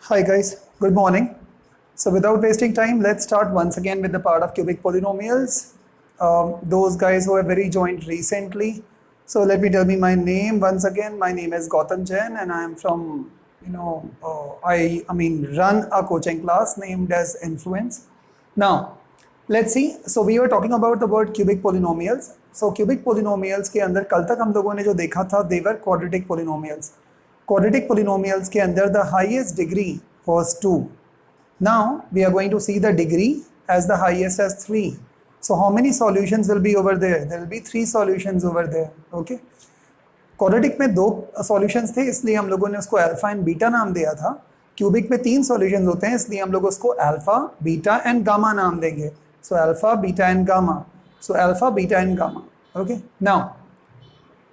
Hi guys, good morning. So without wasting time, let's start once again with the part of cubic polynomials. Those guys who have very joined recently. So let me tell me my name once again. My name is Gautam Jain and I am from, I run a coaching class named as Influence. Now, let's see. So we were talking about the word cubic polynomials. So cubic polynomials के अंदर कल तक हम लोगों ने जो देखा था, they were quadratic polynomials. Quadratic polynomials के अंदर the highest degree was 2. Now we are going to see the degree as the highest as 3. So how many solutions will be over there? There will be 3 solutions over there. Okay. Quadratic में 2 solutions थे, इसलिए हम लोगों ने उसको alpha and beta नाम दिया था. क्यूबिक में 3 solutions होते हैं, इसलिए हम लोग उसको अल्फा, बीटा एंड गामा नाम देंगे. So alpha, beta and gamma. So alpha, beta and gamma. Okay. Now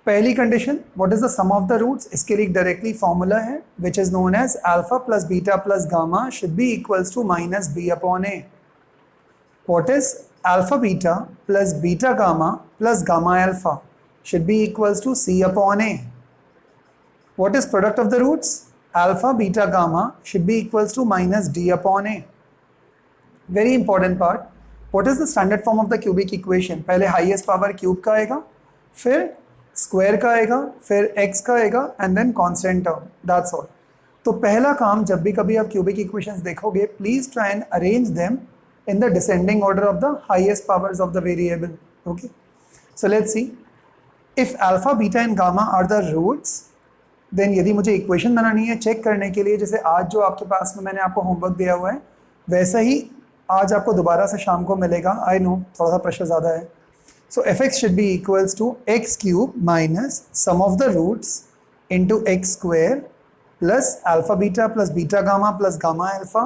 पहली condition, what is the sum of the roots, इसके लिए डायरेक्टली फॉर्मूला है which is known as alpha plus beta plus gamma should be equals to minus b upon a. What is alpha beta plus beta gamma plus gamma alpha should be equals to c upon a. What is product of the roots, alpha beta gamma should be equals to minus d upon a. Very important part, what is the standard form of the cubic equation. पहले highest power cube का आएगा, फिर square का आएगा, फिर x का आएगा and then constant term. That's all. तो पहला काम, जब भी कभी आप क्यूबिक इक्वेशंस देखोगे, please try and arrange them in the descending order of the highest powers of the variable. Okay, so let's see. If alpha beta and gamma are the roots, then यदि मुझे equation बनानी है check करने के लिए, जैसे आज जो आपके पास में मैंने आपको होमवर्क दिया हुआ है, वैसा ही आज आपको दोबारा से शाम को मिलेगा. आई नो थोड़ा सा प्रेशर ज़्यादा है. So fx should be equals to x cube minus sum of the roots into x square plus alpha beta plus beta gamma plus gamma alpha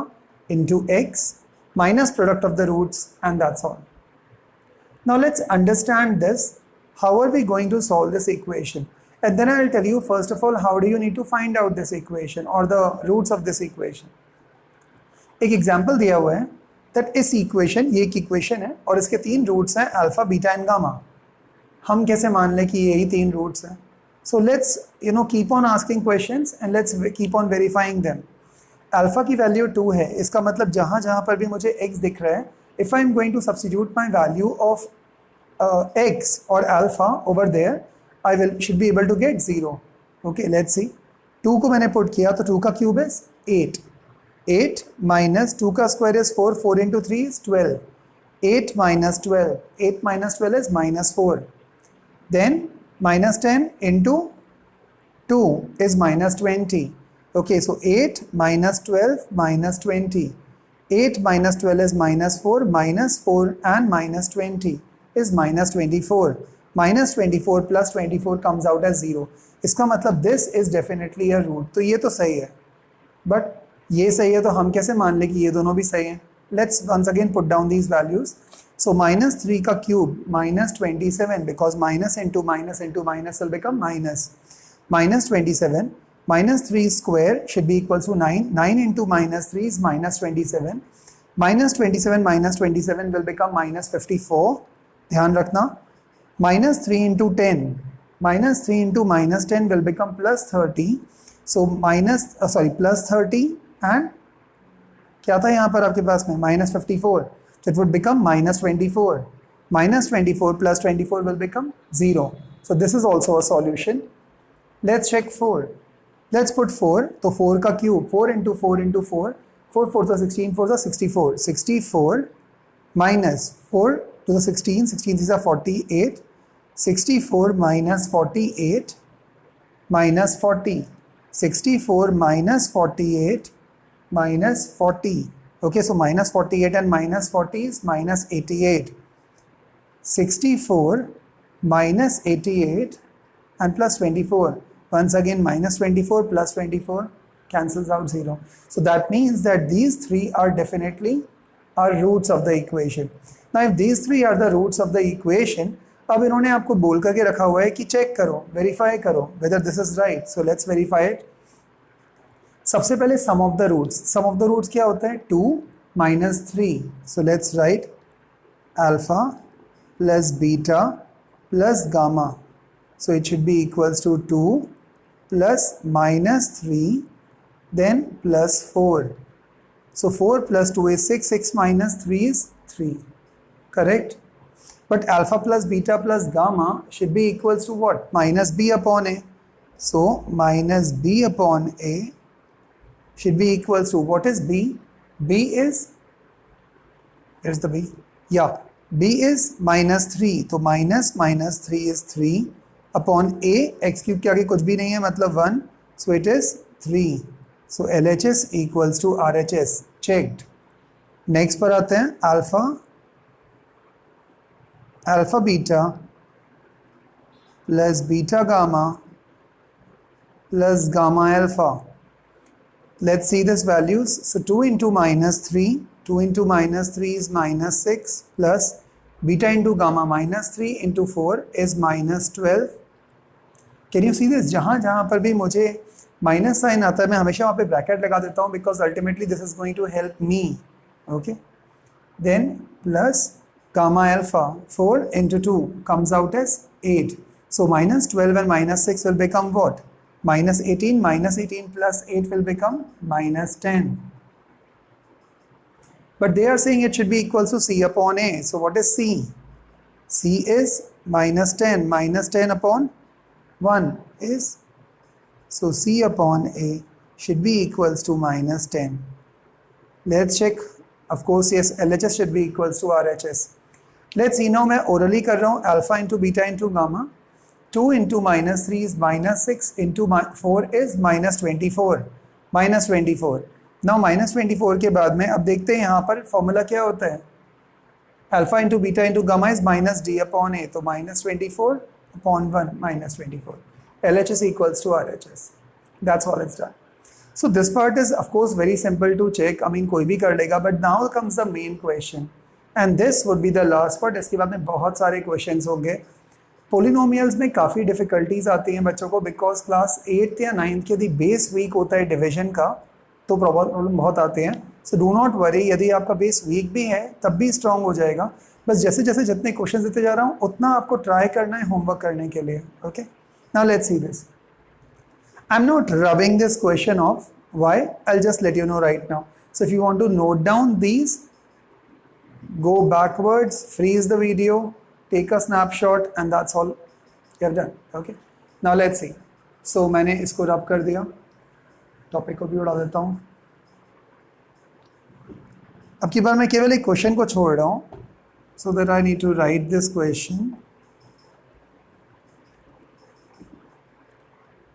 into x minus product of the roots, and that's all. Now let's understand this. How are we going to solve this equation? And then I'll tell you first of all how do you need to find out this equation or the roots of this equation. एक example दिया हुआ है that इस equation, ये एक equation है और इसके 3 रूट्स हैं अल्फा बीटा एंड गामा. हम कैसे मान लें कि यही 3 रूट्स हैं? So let's keep on asking questions and let's keep on verifying them. Alpha की वैल्यू 2 है, इसका मतलब जहाँ जहाँ पर भी मुझे x दिख रहा है, if I am going to substitute my value of x और alpha over there, I will should be able to get 0. Okay, let's see. 2 को मैंने पुट किया तो 2 का क्यूब इज 8. 8 minus 2 का square is 4. 4 into 3 is 12. 8 minus 12. 8 minus 12 is minus 4. Then minus 10 into 2 is minus 20. Okay, so 8 minus 12 minus 20. 8 minus 12 is minus 4. Minus 4 and minus 20 is minus 24. Minus 24 plus 24 comes out as 0. इसका मतलब this is definitely a root. तो ये तो सही है, but ये सही है तो हम कैसे मान लें कि ये दोनों भी सही हैं? Let's once again put down these values. So minus 3 का cube minus 27, because minus into minus will become minus. Minus 27 minus 3 square should be equal to 9. 9 into minus 3 is minus 27. Minus 27 will become minus 54. ध्यान रखना. Minus 3 into 10, minus 3 into minus 10 will become plus 30. So plus 30 and क्या था यहाँ पर आपके पास में minus 54. So it would become minus 24. Minus 24 plus 24 will become 0. So this is also a solution. Let's check 4. Let's put 4. तो 4 का cube, 4 into 4 into 4. 4 4 is 16, 4 is 64. 64 minus 4 to the 16, 16 is 48. 64 minus 48 minus 40. 64 minus 48 minus 40. Okay, so minus 48 and minus 40 is minus 88. 64 minus 88 and plus 24. Once again minus 24 plus 24 cancels out 0. So that means that these 3 are definitely are roots of the equation. Now if these 3 are the roots of the equation, अब इन्होंने आपको बोल करके रखा हुआ है कि check करो, वेरीफाई करो whether this is right. So let's verify it. सबसे पहले some of the roots. Some of the roots क्या होता है? 2 minus 3. So let's write alpha plus beta plus gamma. So it should be equals to 2 plus minus 3 then plus 4. So 4 plus 2 is 6, 6 minus 3 is 3, correct? But alpha plus beta plus gamma should be equals to what? Minus b upon a. So minus b upon a should be equals to, what is b? B is, here's the b, yeah, b is minus 3. तो minus 3 is 3 upon a, x cube के आगे कुछ भी नहीं है मतलब 1, so it is 3. So LHS equals to RHS, checked. Next पर आते हैं alpha beta plus beta gamma plus gamma alpha. Let's see these values. So 2 into minus 3, 2 into minus 3 is minus 6 plus beta into gamma minus 3 into 4 is minus 12. Can you see this? जहाँ पर भी मुझे minus sign आता है मैं हमेशा वहाँ पे ब्रैकेट लगा देता हूँ because ultimately this is going to help me. Okay. Then plus gamma alpha 4 into 2 comes out as 8. So minus 12 and minus 6 will become what? Minus 18. Minus 18 plus 8 will become minus 10. But they are saying it should be equal to C upon A. So what is C? C is minus 10. Minus 10 upon 1 is, so C upon A should be equals to minus 10. Let's check. Of course, yes, LHS should be equals to RHS. Let's see now, मैं orally कर रहा हूँ alpha into beta into gamma. 2 into minus 3 is minus 6 into 4 is minus 24. Minus 24. Now minus 24 के बाद में अब देखते हैं यहाँ पर फॉर्मूला क्या होता है. Alpha into beta into gamma is minus d upon a. तो minus 24 upon 1 minus 24. LHS equals to RHS. That's all it's done. So this part is of course very simple to check. I mean कोई भी कर लेगा. But now comes the main question. And this would be the last part. इसके बाद में बहुत सारे questions होंगे. पोलिनोमियल्स में काफ़ी डिफ़िकल्टीज आती हैं बच्चों को बिकॉज क्लास 8th या 9th के यदि बेस वीक होता है डिवीजन का तो प्रॉब्लम बहुत आते हैं. सो डू नॉट वरी, यदि आपका बेस वीक भी है तब भी स्ट्रांग हो जाएगा. बस जैसे जैसे जितने क्वेश्चन देते जा रहा हूँ उतना आपको ट्राई करना है होमवर्क करने के लिए. Okay, now let's see this. I am not rubbing this question off. Why? I will just let you know right now. So if you want to note down these, go backwards, freeze the video, take a snapshot and that's all you have done. Okay, now let's see. So मैंने इसको रब कर दिया, topic को भी उड़ा देता हूँ. अब की बार मैं केवल एक क्वेश्चन को छोड़ रहा हूँ so that I need to write this question.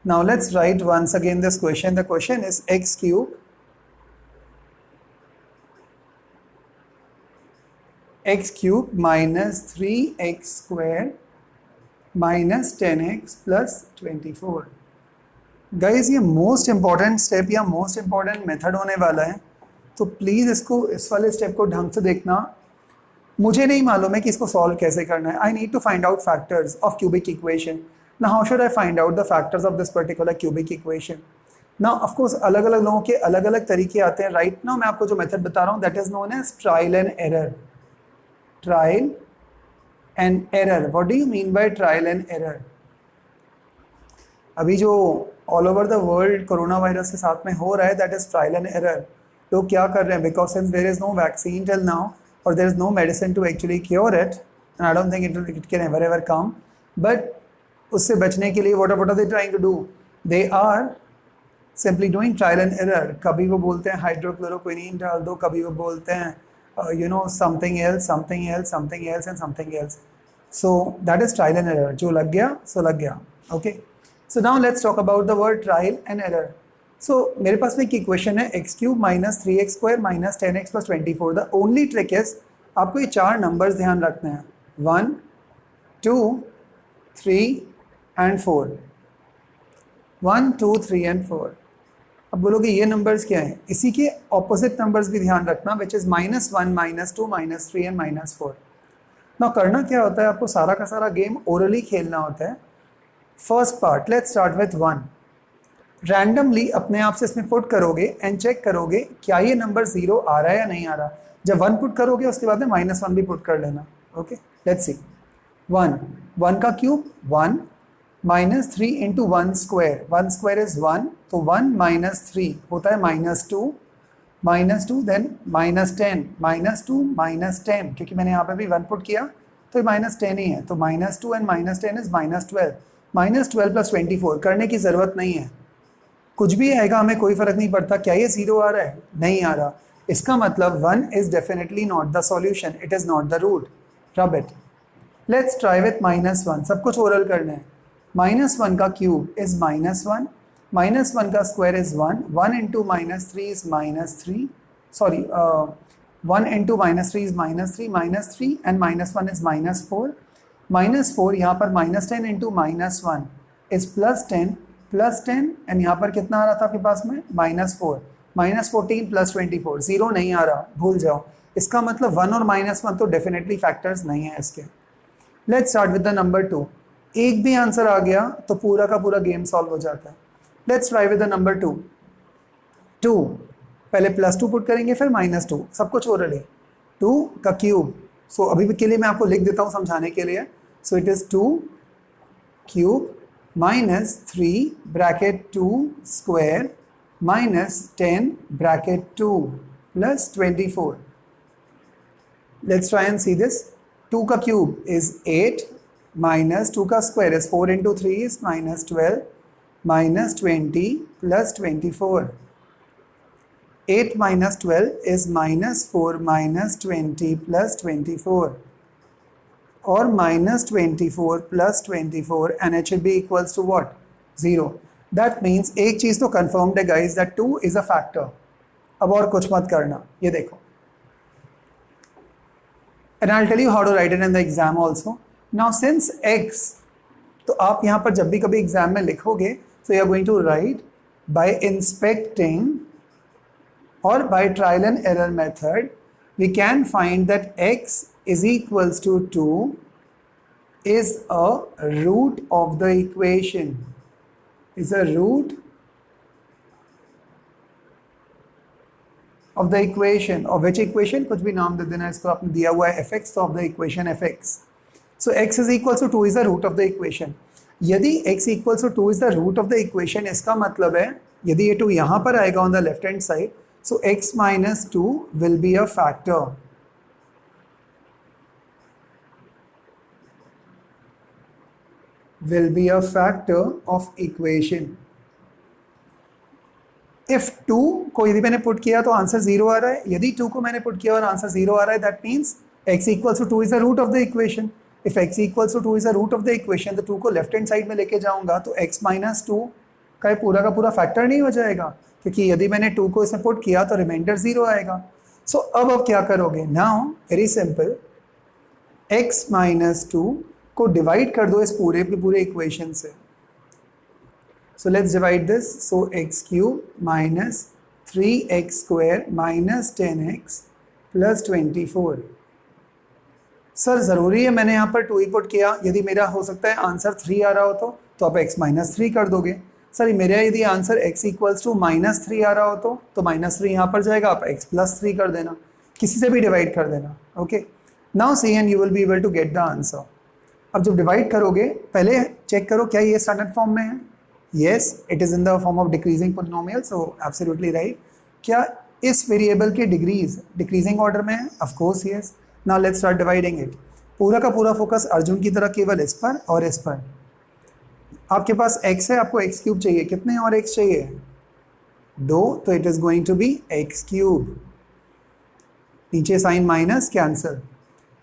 Now let's write once again this question. The question is x cube x cube minus 3x square minus 10x plus 24. Guys ये मोस्ट इंपॉर्टेंट स्टेप या most important method होने वाला है, तो please इसको, इस वाले step को ढंग से देखना. मुझे नहीं मालूम है कि इसको सॉल्व कैसे करना है. I need to find out factors of cubic equation. ना how should I find out the factors of this particular cubic equation. ना ऑफ कोर्स अलग अलग लोगों के अलग अलग तरीके आते हैं. राइट नाउ मैं आपको जो मेथड बता रहा हूँ that is known as trial and error. Trial and error. What do you mean by trial and error? अभी जो all over the world corona virus के साथ में हो रहा है that is trial and error. लोग क्या कर रहे हैं because since there is no vaccine till now और there is no medicine to actually cure it and I don't think it can ever ever come, but उससे बचने के लिए what are they trying to do? They are simply doing trial and error. कभी वो बोलते हैं हाइड्रोक्लोरोक्विनीन डाल दो, कभी वो बोलते हैं something else and something else. So that is trial and error. जो लग गया सो लग गया. Okay, so now let's talk about the word trial and error. So मेरे पास में एक इक्वेशन है x cube minus 3x square minus 10x plus 24. The only trick is आपको ये 4 नंबर्स ध्यान रखने हैं. 1, 2, 3 and 4. 1, 2, 3 and 4. अब बोलोगे ये नंबर्स क्या हैं? इसी के ऑपोजिट नंबर्स भी ध्यान रखना, विच इज़ -1, -2, -3 एंड -4. ना करना क्या होता है, आपको सारा का सारा गेम ओरली खेलना होता है. First part, let's start with 1. Randomly अपने आप से इसमें पुट करोगे एंड चेक करोगे क्या ये नंबर 0 आ रहा है या नहीं आ रहा. जब 1 पुट करोगे उसके बाद में -1 भी पुट कर लेना. ओके, लेट्स सी. 1 का cube 1, -3 into 1 square, 1 square is 1, तो 1 माइनस 3 होता है -2, देन -10, -2 -10, क्योंकि मैंने यहाँ पे भी 1 पुट किया तो ये -10 ही है, तो -2 एंड -10 इज -12, -12 + 24, करने की ज़रूरत नहीं है, कुछ भी आएगा हमें कोई फ़र्क नहीं पड़ता। क्या ये 0 आ रहा है? नहीं आ रहा, इसका मतलब 1 is definitely not the solution, it is not the root. Rub it. Let's try with -1, सब कुछ ओरल करना है। -1 का क्यूब इज़ -1, -1 का square is 1, 1 into -3 is -3, sorry 1 into -3 is -3 and -1 is -4, -4 यहाँ पर -10 इंटू -1 इज़ +10 एंड यहाँ पर कितना आ रहा था आपके पास में? -4, -14 + 24, 0 नहीं आ रहा, भूल जाओ। इसका मतलब 1 और -1 तो डेफिनेटली फैक्टर्स नहीं है इसके। Let's start with the number 2। एक भी आंसर आ गया तो पूरा का पूरा गेम सॉल्व हो जाता है। Let's try with the number 2। 2 पहले +2 पुट करेंगे, फिर -2, सब कुछ ओरल है। 2 का क्यूब, सो अभी के लिए मैं आपको लिख देता हूँ समझाने के लिए। So it is 2 cube -3 bracket 2 square -10 bracket 2 plus 24। Let's try and see this. 2 का क्यूब इज 8 -2 का square is 4 into 3 is -12 -20 plus 24। 8 minus 12 is -4 -20 plus 24, or -24 plus 24, and it should be equals to what? 0. That means एक चीज़ तो confirmed है guys, that 2 is a factor. अब और कुछ मत करना, ये देखो, and I'll tell you how to write it in the exam also. Now since x, तो आप यहाँ पर जब भी कभी एग्जाम में लिखोगे, so you are going to write by inspecting or by trial and error method, we can find that x is equals to 2 is a root of the equation, is a root of the equation, of which equation? कुछ भी नाम दे देना इसको, आपने दिया हुआ है fx, of the equation fx. So x is equals to 2 is the root of the equation. यदि x equals to 2 is the root of the equation, इसका मतलब है यदि ये 2 यहाँ पर आएगा on the left hand side, so x minus 2 will be a factor. Will be a factor of equation. If 2 को यदि मैंने पुट किया तो आंसर 0 आ रहा है, यदि 2 को मैंने पुट किया और आंसर 0 आ रहा है, that means x equals to 2 is the root of the equation. If x equals to 2 is the root of the equation, तो 2 को लेफ्ट हैंड साइड में लेके जाऊंगा तो x minus 2 का पूरा फैक्टर नहीं हो जाएगा, क्योंकि यदि मैंने 2 को इसमें पुट किया तो रिमाइंडर 0 आएगा। सो अब क्या करोगे? Now very simple, x minus 2 को डिवाइड कर दो इस पूरे के पूरे इक्वेशन से। So let's divide this. So x cube minus 3x square minus 10x plus 24। Sir ज़रूरी है मैंने यहाँ पर 2 ही पुट किया? यदि मेरा हो सकता है आंसर 3 आ रहा हो तो आप x माइनस 3 कर दोगे। सर मेरा यदि आंसर x इक्वल्स टू -3 आ रहा हो तो -3 यहाँ पर जाएगा, आप x प्लस 3 कर देना, किसी से भी डिवाइड कर देना। Okay, now see and you will be able to get the answer. अब जब डिवाइड करोगे पहले चेक करो क्या ये स्टैंडर्ड फॉर्म में है। Yes, it is in the form of decreasing polynomial, so absolutely right. क्या इस वेरिएबल के डिग्रीज डिक्रीजिंग ऑर्डर में है? Of course yes. Now let's start dividing it. पूरा का पूरा फोकस अर्जुन की तरह केवल इस पर और इस पर। आपके पास x है, आपको x क्यूब चाहिए, कितने और x चाहिए? 2, तो it is going to be x cube. नीचे sign minus, cancel,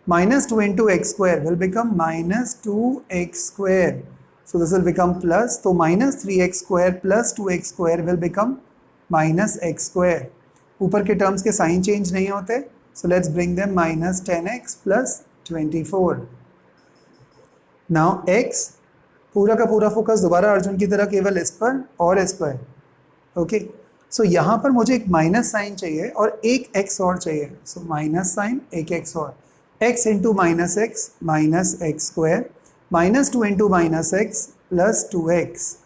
-2 into x square will become -2x square, so this will become plus, तो -3x square plus 2x square will become -x square. ऊपर के terms के sign change नहीं होते, so let's bring them -10x plus 24। Now x, पूरा का पूरा focus दोबारा अर्जुन की तरह केवल इस पर और इस पर। ओके, सो यहाँ पर मुझे एक माइनस साइन चाहिए और एक x और चाहिए, सो माइनस साइन एक x और, x into -x square -2 into -x plus 2x।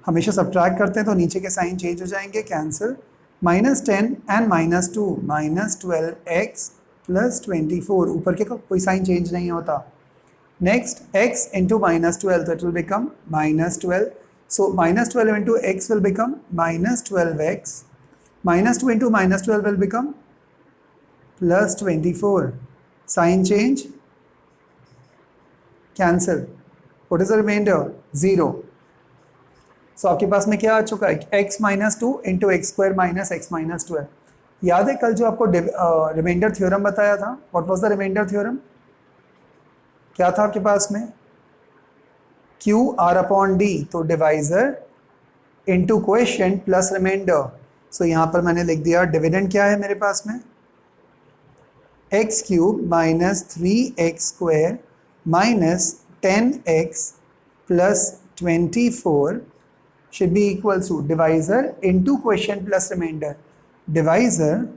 हमेशा सब्ट्रैक्ट करते हैं तो नीचे के साइन चेंज हो जाएंगे, कैंसिल, -10 एंड -2 -12x प्लस 24। ऊपर के कोई साइन चेंज नहीं होता, Next, x into minus 12, so it will become minus 12. So minus 12 into x will become minus 12x. Minus 2 into minus 12 will become plus 24. Sign change, cancel. What is the remainder? 0. So आपके पास में क्या आ चुका है? x minus 2 into x square minus x minus 12. याद है कल जो आपको रिमाइंडर थ्योरम बताया था? What was the remainder theorem? क्या था आपके पास में? Q R upon D, तो divisor into quotient plus remainder. So यहाँ पर मैंने लिख दिया डिविडेंड क्या है मेरे पास में? X cube minus 3x square minus 10x plus 24 should be equal to divisor into quotient plus remainder. Divisor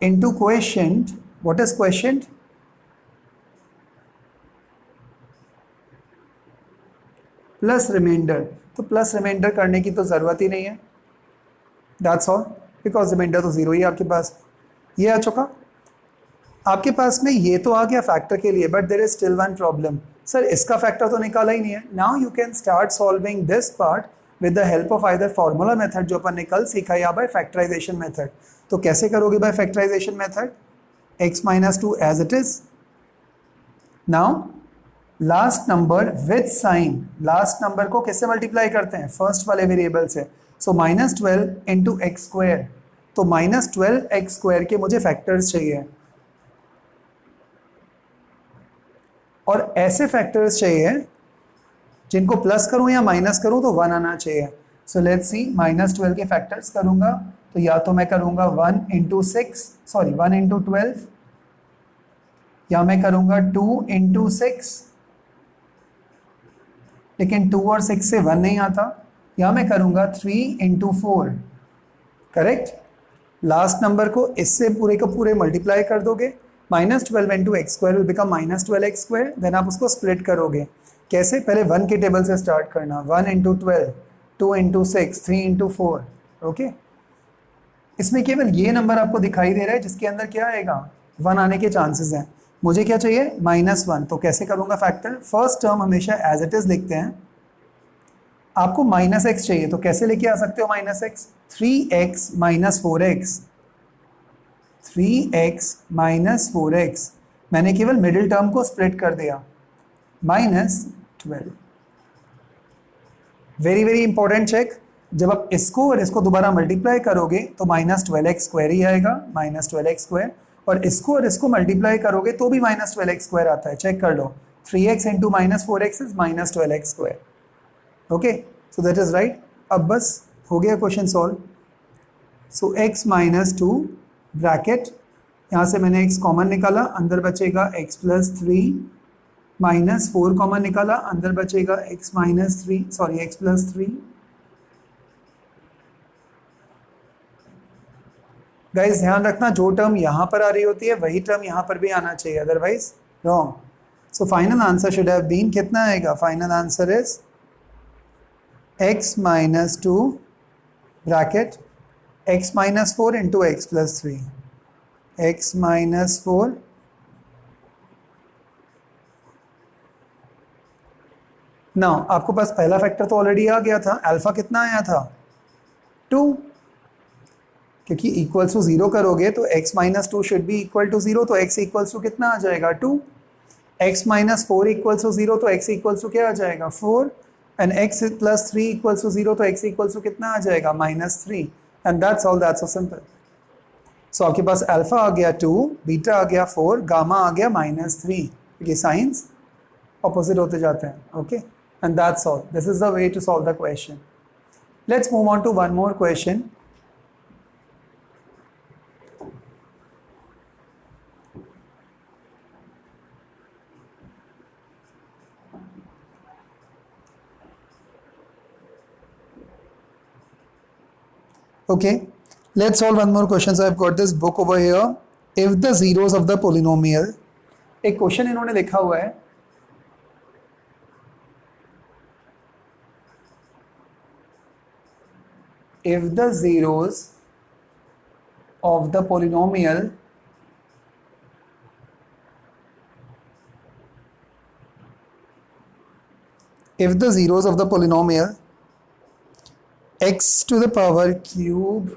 into quotient. What is quotient? Plus reminder. तो प्लस रिमाइंडर करने की तो ज़रूरत ही नहीं है. दैट्स ऑल, बिकॉज रिमाइंडर तो zero ही है आपके पास. ये आ चुका. आपके पास में ये तो आ गया फैक्टर के लिए, but there is still one problem. Sir इसका फैक्टर तो निकाला ही नहीं है. Now you can start solving this part with the help of either formula method जो अपन ने कल सीखा, या बाय फैक्टराइजेशन मेथड. तो कैसे करोगे by factorization method? x minus 2 as it is. Now last number with sign. Last number को किससे मल्टीप्लाई करते हैं? फर्स्ट वाले वेरिएबल से. So minus 12 into x square. तो माइनस 12x स्क्वायर के मुझे फैक्टर्स चाहिए, और ऐसे फैक्टर्स चाहिए जिनको प्लस करूं या माइनस करूं तो 1 आना चाहिए. सो लेट्स सी, माइनस 12 के फैक्टर्स करूंगा तो या तो मैं करूंगा 1 इंटू 6, सॉरी 1 इंटू 12, या मैं करूंगा 2 इंटू 6, लेकिन 2 और 6 से 1 नहीं आता, या मैं करूंगा 3 इंटू 4. करेक्ट. लास्ट नंबर को इससे पूरे को पूरे मल्टीप्लाई कर दोगे. Minus 12 into x square will become minus 12x square. Then आप उसको स्प्लिट करोगे. कैसे? पहले 1 के टेबल से स्टार्ट करना. 1 इंटू 12, 2 इंटू 6, 3 इंटू 4. ओके. इसमें केवल ये नंबर आपको दिखाई दे रहा है जिसके अंदर क्या आएगा? 1 आने के चांसेस हैं. मुझे क्या चाहिए? -1. तो कैसे करूँगा फैक्टर? फर्स्ट टर्म हमेशा एज इट इज़ लिखते हैं. आपको -x चाहिए तो कैसे लेके आ सकते हो -x? 3x minus 4x. 3x minus 4x. मैंने केवल मिडिल टर्म को स्प्लिट कर दिया. -12. Very very important check. जब आप इसको और इसको दोबारा मल्टीप्लाई करोगे तो -12x स्क्वायर ही आएगा, -12x स्क्वायर. और इसको और इसको मल्टीप्लाई करोगे तो भी -12x स्क्वायर आता है. चेक कर लो. 3x into -4x is -12x square. Okay, so that is right. अब बस हो गया क्वेश्चन सॉल्व. सो x माइनस 2 ब्रैकेट, यहाँ से मैंने x कॉमन निकाला, अंदर बचेगा x प्लस 3, माइनस 4 कॉमन निकाला, अंदर बचेगा x minus 3, sorry x plus 3. Guys ध्यान रखना, जो टर्म यहाँ पर आ रही होती है वही टर्म यहाँ पर भी आना चाहिए, otherwise wrong. So final answer should have been, कितना आएगा? Final answer is x minus 2 bracket x minus 4 into x plus 3. x minus 4 ना. आपको पास पहला फैक्टर तो ऑलरेडी आ गया था. अल्फा कितना आया था? 2. क्योंकि इक्वल्स टू 0 करोगे तो x minus 2 should be equal to 0, तो x इक्वल्स टू कितना आ जाएगा? 2. x माइनस 4 इक्वल्स टू 0, तो x इक्वल्स टू क्या आ जाएगा? 4. And x plus 3 equals to 0, तो x इक्वल्स टू कितना आ जाएगा? -3. And that's all, that's so simple. So आपके पास अल्फा आ गया 2, बीटा आ गया 4, गामा आ गया -3. ये साइंस ऑपोजिट होते जाते हैं. Okay, and that's all. This is the way to solve the question. Let's move on to one more question. Okay, let's solve one more question. So I've got this book over here. If the zeros of the polynomial, एक question इन्होंने लिखा हुआ है. If the zeros of the polynomial if the zeros of the polynomial x to the power cube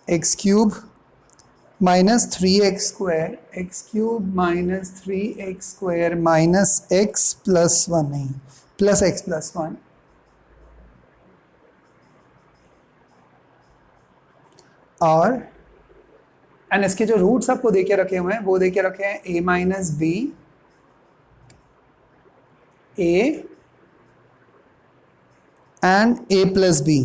x cube minus 3x square x cube minus 3x square minus x plus 1 नहीं plus x plus 1 और and इसके जो roots आपको देके रखे हुए हैं वो देके रखे हैं a minus b a and a plus b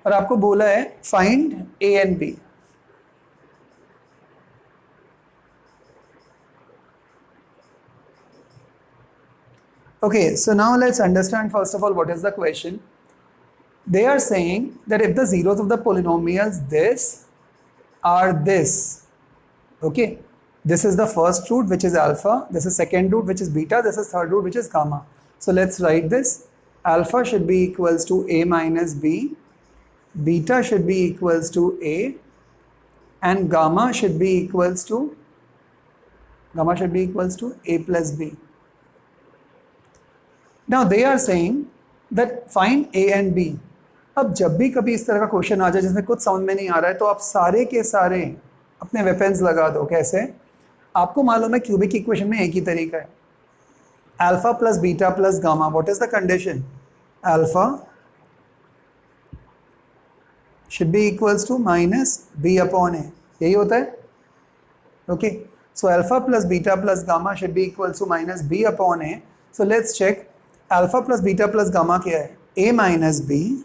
और आपको बोला है find a and b. Okay, so now let's understand first of all what is the question. They are saying that if the zeros of the polynomials this are this, okay, this is the first root which is alpha, this is second root which is beta, this is third root which is gamma. So let's write this. Alpha should be equals to a minus b, beta should be equals to a, and gamma should be equals to a plus b. Now they are saying that find a and b. अब जब भी कभी इस तरह का question आ जाए जिसमें कुछ समझ में नहीं आ रहा है तो आप सारे के सारे अपने वेपन्स लगा दो. कैसे? आपको मालूम है क्यूबिक इक्वेशन में एक ही तरीका है. Alpha plus beta plus gamma. What is the condition? Alpha should be equals to minus b upon a. यही होता है. Okay, so alpha plus beta plus gamma should be equals to minus b upon a. So let's check. Alpha plus beta plus gamma क्या है? a minus b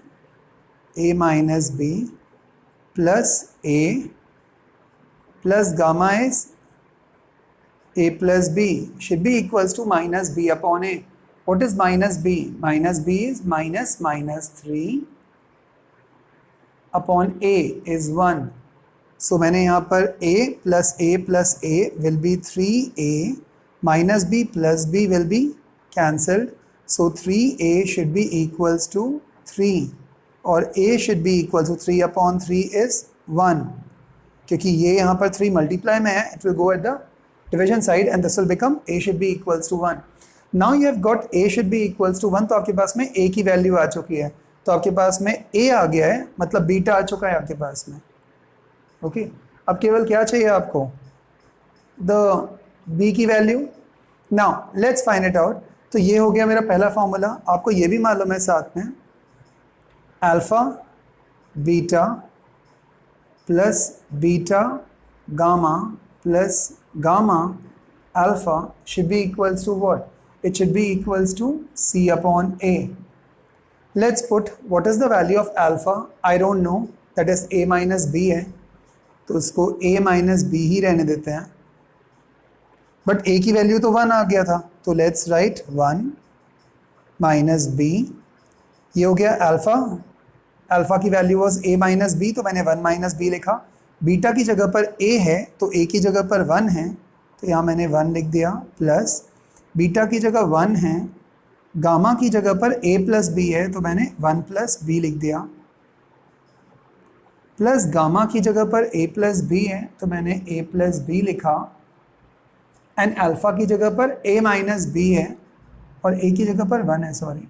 plus a plus gamma is a plus b should be equals to minus b upon a. What is minus b? Minus b is minus 3 upon a is 1. So मैंने यहाँ पर a plus a will be 3a minus b plus b will be cancelled. So 3a should be equals to 3 और a should be equals to 3 upon 3 is 1. क्योंकि ये यहाँ पर 3 multiply में है, it will go at the division side and this will become a should be equals to 1. Now you have got a should be equals to 1, तो आपके पास में a की वैल्यू आ चुकी है. तो आपके पास में a आ गया है, मतलब बीटा आ चुका है आपके पास में. ओके, अब केवल क्या चाहिए आपको? द b की value. Now let's find it out. तो ये हो गया मेरा पहला फॉर्मूला. आपको ये भी मालूम है साथ में alpha beta plus beta gamma plus gamma alpha should be equals to what? It should be equals to c upon a. Let's put what is the value of alpha. I don't know, that is a minus b है, तो उसको a minus b ही रहने देते हैं. But a की value तो 1 आ गया था, तो लेट्स राइट 1 माइनस b. ये हो गया अल्फा. अल्फा की value was a minus b, तो मैंने 1 माइनस b लिखा. बीटा की जगह पर a है तो a की जगह पर 1 है, तो यहाँ मैंने 1 लिख दिया. प्लस बीटा की जगह 1 है, गामा की जगह पर a प्लस b है, तो मैंने 1 प्लस b लिख दिया. प्लस गामा की जगह पर a प्लस b है, तो मैंने a प्लस b लिखा. एंड अल्फा की जगह पर a माइनस b है और a की जगह पर 1 है, सॉरी.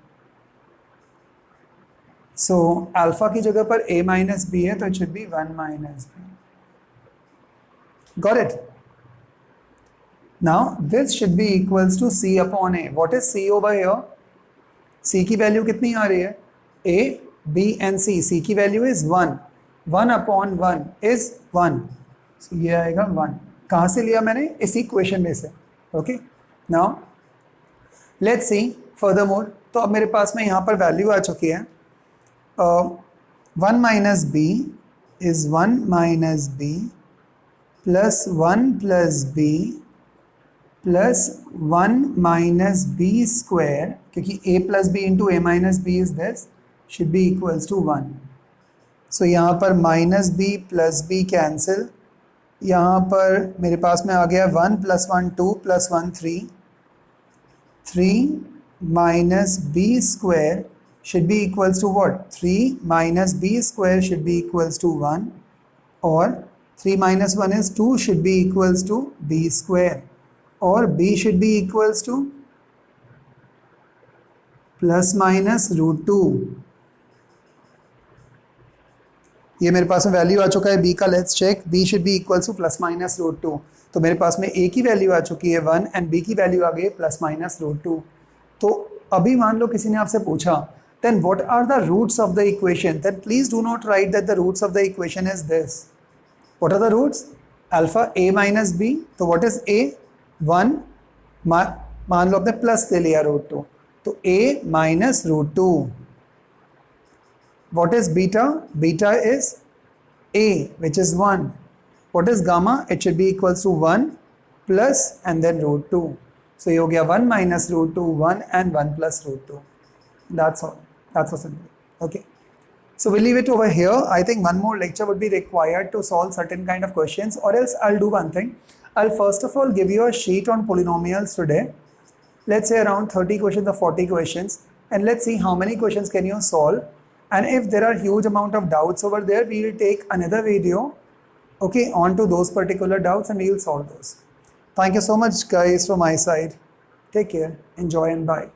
सो अल्फा की जगह पर a माइनस b है, तो it should be 1 minus b. Got it? Now this should be equals to c upon a. What is c over here? c की वैल्यू कितनी आ रही है? a b and c. c की वैल्यू इज 1. 1 upon 1 is 1. सो ये आएगा 1. कहाँ से लिया मैंने? इसी क्वेश्चन में से. Okay, now let's C furthermore. तो अब मेरे पास में यहाँ पर वैल्यू आ चुकी है. 1 minus b is 1 minus b plus 1 plus b plus 1 minus b square, क्योंकि a plus b into a minus b is this, should be equals to 1. सो यहाँ पर minus b plus b cancel. यहाँ पर मेरे पास में आ गया 1 plus 1 2 plus 1 3. 3 minus b square should be equals to what? 3 minus b square should be equals to 1 और 3 minus 1 is 2 should be equals to b square. or b should be equals to plus minus root 2. ये मेरे पास में value आ चुका है b का, let's check. b should be equals to plus minus root 2. तो मेरे पास में a की वैल्यू आ चुकी है 1 एंड b की वैल्यू आ गई प्लस माइनस रूट 2. तो अभी मान लो किसी ने आपसे पूछा then what are the roots of the equation, then please do not write that the roots of the equation is this. What are the roots? Alpha a minus b. तो what is a? 1. मान लो आपने plus ले लिया root 2, तो a minus root 2. What is beta? Beta is a, which is 1. What is gamma? It should be equals to 1 plus and then root 2. So ये हो गया 1 minus root 2, 1 and 1 plus root 2. That's all. That's so simple. Okay. So we'll leave it over here. I think one more lecture would be required to solve certain kind of questions, or else I'll do one thing. I'll first of all give you a sheet on polynomials today. Let's say around 30 questions or 40 questions, and let's see how many questions can you solve. And if there are huge amount of doubts over there, we will take another video, okay, on to those particular doubts and we will solve those. Thank you so much guys from my side. Take care, enjoy and bye.